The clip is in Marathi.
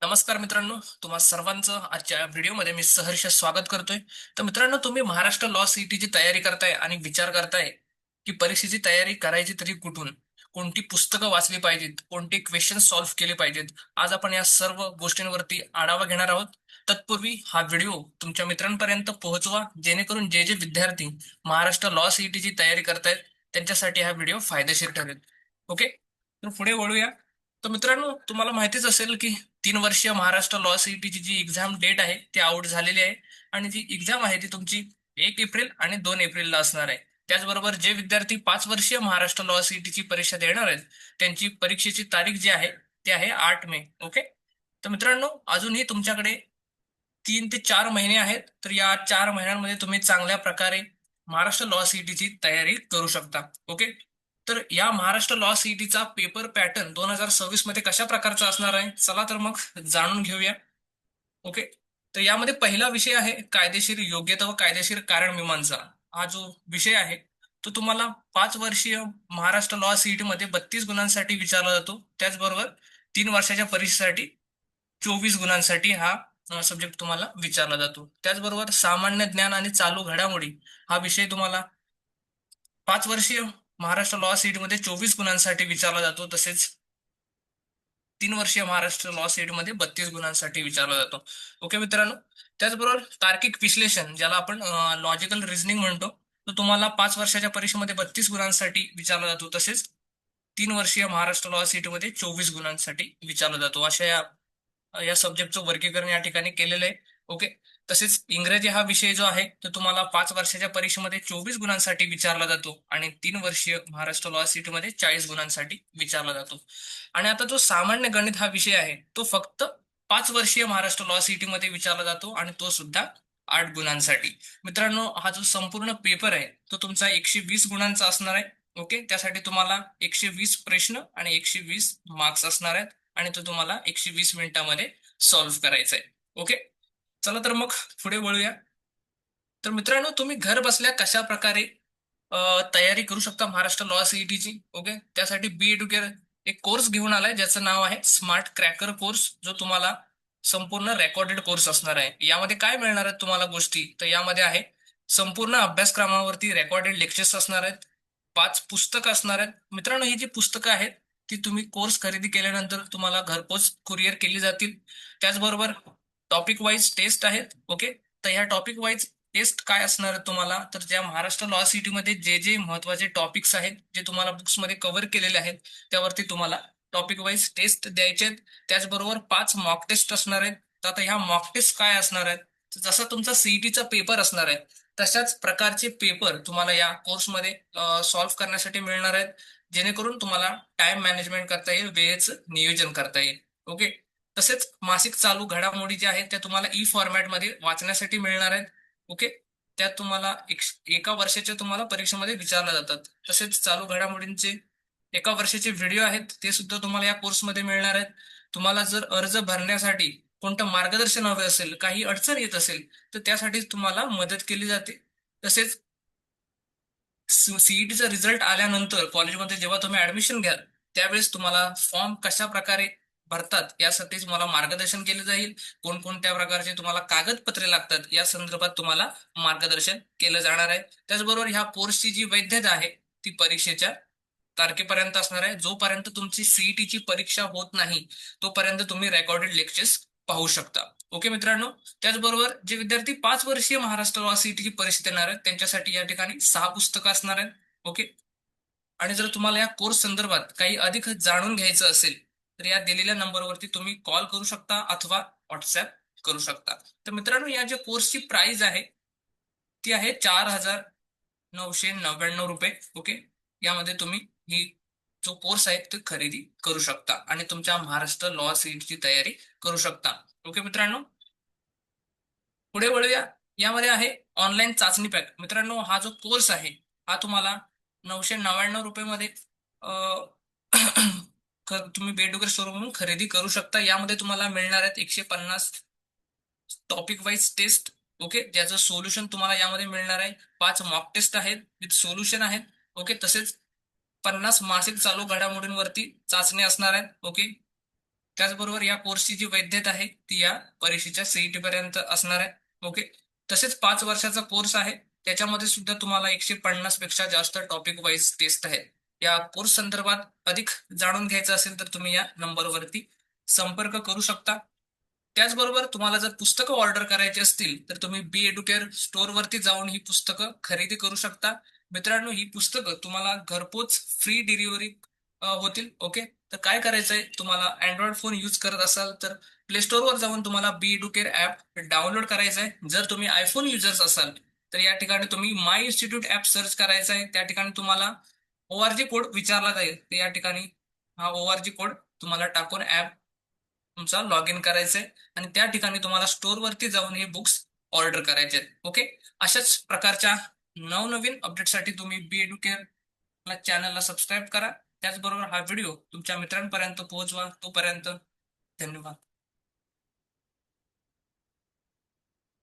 नमस्कार मित्रांनो, तुम्हा सर्वांचं आजच्या व्हिडिओमध्ये मी सहर्ष स्वागत करतोय. तर मित्रांनो, तुम्ही महाराष्ट्र लॉ सीईटीची तयारी करताय आणि विचार करताय की परीक्षेची तयारी करायची तरी कुठून, कोणती पुस्तकं वाचली पाहिजेत, कोणते क्वेश्चन सॉल्व्ह केले पाहिजेत. आज आपण या सर्व गोष्टींवरती आढावा घेणार आहोत. तत्पूर्वी हा व्हिडिओ तुमच्या मित्रांपर्यंत पोहोचवा, जेणेकरून जे जे विद्यार्थी महाराष्ट्र लॉ सीईटीची तयारी करतायत त्यांच्यासाठी हा व्हिडिओ फायदेशीर ठरेल. ओके, तर पुढे वळूया. तर मित्रांनो, तुम्हाला माहितीच असेल की 3 वर्षीय महाराष्ट्र लॉ सीईटीची जी एक्झाम डेट आहे ती आउट झालेली आहे. आणि जी एक्झाम आहे ती तुमची 1 एप्रिल आणि 2 एप्रिलला असणार आहे. त्याचबरोबर जे विद्यार्थी 5 वर्षीय महाराष्ट्र लॉ सीईटीची परीक्षा देणार आहेत त्यांची परीक्षेची तारीख जी आहे ती आहे 8 मे. ओके, तर मित्रांनो, अजूनही तुमच्याकडे 3 ते 4 महिने आहेत. तर या 4 महिन्यांमध्ये तुम्ही चांगल्या प्रकारे महाराष्ट्र लॉ सीईटीची तयारी करू शकता. ओके, तर या महाराष्ट्र लॉ सीईटीचा पेपर पॅटर्न 2026 मध्ये कशा प्रकारचा असणार आहे, चला तर मग जाणून घेऊया. ओके, तर यामध्ये पहिला विषय आहे कायदेशीर योग्यता व कायदेशीर कारण मीमांसा. हा जो विषय आहे तो तुम्हाला 5 वर्षीय महाराष्ट्र लॉ सीईटी मध्ये 32 गुणांसाठी विचारला जातो. त्याचबरोबर 3 वर्षाच्या परीक्षेसाठी 24 गुणांसाठी हा सब्जेक्ट तुम्हाला विचारला जातो. त्याचबरोबर सामान्य ज्ञान आणि चालू घडामोडी हा विषय तुम्हाला 5 वर्षीय महाराष्ट्र लॉ सीट मध्ये 24 गुणांसाठी विचारला जातो. तसेच 3 वर्षीय महाराष्ट्र लॉ सीट मध्ये 32 गुणांसाठी विचारला जातो. ओके मित्रांनो, त्याचबरोबर तार्किक विश्लेषण ज्याला आपण लॉजिकल रिझनिंग म्हणतो, तो तुम्हाला 5 वर्षाच्या परीक्षेमध्ये 32 गुणांसाठी विचारला जातो. तसेच 3 वर्षीय महाराष्ट्र लॉ सीट मध्ये 24 गुणांसाठी विचारला जातो. अशा या सब्जेक्टचं वर्गीकरण या ठिकाणी केलेलं आहे. ओके, तसेच इंग्रजी हा विषय जो आहे तो तुम्हाला 5 वर्षाच्या परीक्षेमध्ये 24 गुणांसाठी विचारला जातो आणि 3 वर्षीय महाराष्ट्र लॉ सीट मध्ये 40 गुणांसाठी विचारला जातो. आणि आता जो सामान्य गणित हा विषय आहे तो फक्त 5 वर्षीय महाराष्ट्र लॉ सीटी मध्ये विचारला जातो आणि तो सुद्धा 8 गुणांसाठी. मित्रांनो, हा जो संपूर्ण पेपर आहे तो तुमचा 120 गुणांचा असणार आहे. ओके, त्यासाठी तुम्हाला 120 प्रश्न आणि 120 मार्क्स असणार आहेत आणि तो तुम्हाला 120 मिनिटांमध्ये सॉल्व्ह करायचा आहे. ओके, चला तर मग पुढे वळूया. तर मित्रांनो, तुम्ही घर बसल्या कशा प्रकारे तयारी करू शकता महाराष्ट्र लॉ सीईटीची. ओके, त्यासाठी बी एडुकेअर एक कोर्स घेऊन आलाय ज्याचं नाव आहे स्मार्ट क्रॅकर कोर्स, जो तुम्हाला संपूर्ण रेकॉर्डेड कोर्स असणार आहे. यामध्ये काय मिळणार आहेत तुम्हाला गोष्टी, तर यामध्ये आहे संपूर्ण अभ्यासक्रमावरती रेकॉर्डेड लेक्चर्स असणार आहेत, 5 पुस्तकं असणार आहेत. मित्रांनो, ही जी पुस्तकं आहेत ती तुम्ही कोर्स खरेदी केल्यानंतर तुम्हाला घरपोच कुरिअर केली जातील. त्याचबरोबर टॉपिक वाईज टेस्ट आहेत. ओके, तर ह्या टॉपिक वाईज टेस्ट काय असणार आहे तुम्हाला, तर ज्या महाराष्ट्र लॉ सिटी मध्ये जे जे महत्वाचे टॉपिक्स आहेत जे तुम्हाला बुक्समध्ये कव्हर केलेले आहेत त्यावरती तुम्हाला टॉपिक वाईज टेस्ट द्यायचे आहेत. त्याचबरोबर 5 मॉक टेस्ट असणार आहेत. तर आता ह्या मॉक टेस्ट काय असणार आहेत, तर जसा तुमचा सीईटीचा पेपर असणार आहे तशाच प्रकारचे पेपर तुम्हाला या कोर्समध्ये सॉल्व्ह करण्यासाठी मिळणार आहेत, जेणेकरून तुम्हाला टाइम मॅनेजमेंट करता येईल, वेळेचं नियोजन करता येईल. ओके, तसेच मासिक चालू घडामोडी ज्या आहेत त्या तुम्हाला ई फॉर्मॅटमध्ये वाचण्यासाठी मिळणार आहेत. ओके, त्यात तुम्हाला एका वर्षाच्या तुम्हाला परीक्षेमध्ये विचारल्या जातात. तसेच चालू घडामोडींचे एका वर्षाचे व्हिडिओ आहेत ते सुद्धा तुम्हाला या कोर्समध्ये मिळणार आहेत. तुम्हाला जर अर्ज भरण्यासाठी कोणतं मार्गदर्शन हवे असेल, काही अडचण येत असेल, तर त्यासाठी तुम्हाला मदत केली जाते. तसेच सीईटीचा रिझल्ट आल्यानंतर कॉलेजमध्ये जेव्हा तुम्ही ऍडमिशन घ्याल त्यावेळेस तुम्हाला फॉर्म कशा प्रकारे भरतात यासाठी तुम्हाला मार्गदर्शन केले जाईल. कोणकोणत्या प्रकारचे तुम्हाला कागदपत्रे लागतात या संदर्भात तुम्हाला मार्गदर्शन केलं जाणार आहे. त्याचबरोबर ह्या कोर्सची जी वैधता आहे ती परीक्षेच्या तारखेपर्यंत असणार आहे. जोपर्यंत तुमची सीईटीची परीक्षा होत नाही तोपर्यंत तुम्ही रेकॉर्डेड लेक्चर्स पाहू शकता. ओके मित्रांनो, त्याचबरोबर जे विद्यार्थी 5 वर्षीय महाराष्ट्र लॉ सीईटीची परीक्षा देणार आहेत त्यांच्यासाठी या ठिकाणी 6 पुस्तकं असणार आहेत. ओके, आणि जर तुम्हाला या कोर्स संदर्भात काही अधिक जाणून घ्यायचं असेल तर या दिलेल्या नंबरवरती तुम्ही कॉल करू शकता अथवा व्हॉट्सअप करू शकता. तर मित्रांनो, या ज्या कोर्सची प्राइस आहे ती आहे 4,999 रुपये. ओके, यामध्ये तुम्ही ही जो कोर्स आहे ते खरेदी करू शकता आणि तुमच्या महाराष्ट्र लॉ सीईटीची तयारी करू शकता. ओके मित्रांनो, पुढे वळूया. यामध्ये आहे ऑनलाईन चाचणी पॅक. मित्रांनो, हा जो कोर्स आहे हा तुम्हाला 999 रुपये मध्ये तुम्ही बेडुकर शोरूमवरून खरेदी करू शकता. यामध्ये तुम्हाला मिळणार आहेत 150 टॉपिक वाईज टेस्ट. ओके, ज्याचं सोल्युशन तुम्हाला यामध्ये मिळणार आहे. 5 मॉक टेस्ट आहेत विथ सोल्युशन आहेत. ओके, तसेच 50 मासिक चालू घडामोडींवरती चाचणी असणार आहेत. ओके, त्याचबरोबर या कोर्सची जी वैधता आहे ती या परीक्षेच्या सीईटी पर्यंत असणार आहे. ओके. तसेच 5 वर्षाचा कोर्स आहे. त्याच्यामध्ये सुद्धा तुम्हाला 150 पेक्षा जास्त टॉपिक वाईज टेस्ट आहे. या कोर्स संदर्भात अधिक जाणून घ्यायचं असेल तर तुम्ही या नंबरवरती संपर्क करू शकता. त्याचबरोबर तुम्हाला जर पुस्तकं ऑर्डर करायची असतील तर तुम्ही बी एड्युकेअर स्टोअरवरती जाऊन ही पुस्तकं खरेदी करू शकता. मित्रांनो, ही पुस्तकं तुम्हाला घरपोच फ्री डिलिव्हरी होतील. ओके. तर काय करायचंय, तुम्हाला अँड्रॉइड फोन यूज करत असाल तर प्ले स्टोअरवर जाऊन तुम्हाला बी एड्युकेअर ऍप डाउनलोड करायचं आहे. जर तुम्ही आयफोन युजर्स असाल तर या ठिकाणी तुम्ही माय इन्स्टिट्यूट ऍप सर्च करायचं आहे. त्या ठिकाणी तुम्हाला ओआरजी कोड विचारला जाईल. तर या ठिकाणी हा ओआरजी कोड तुम्हाला टाकून ऍप तुमचा लॉग इन करायचंय आणि त्या ठिकाणी तुम्हाला स्टोअरवरती जाऊन हे बुक्स ऑर्डर करायचे आहेत. ओके. अशाच प्रकारच्या नवनवीन अपडेटसाठी तुम्ही बी एड्युकेअर चॅनलला सबस्क्राईब करा. त्याचबरोबर हा व्हिडिओ तुमच्या मित्रांपर्यंत पोहोचवा. तोपर्यंत धन्यवाद.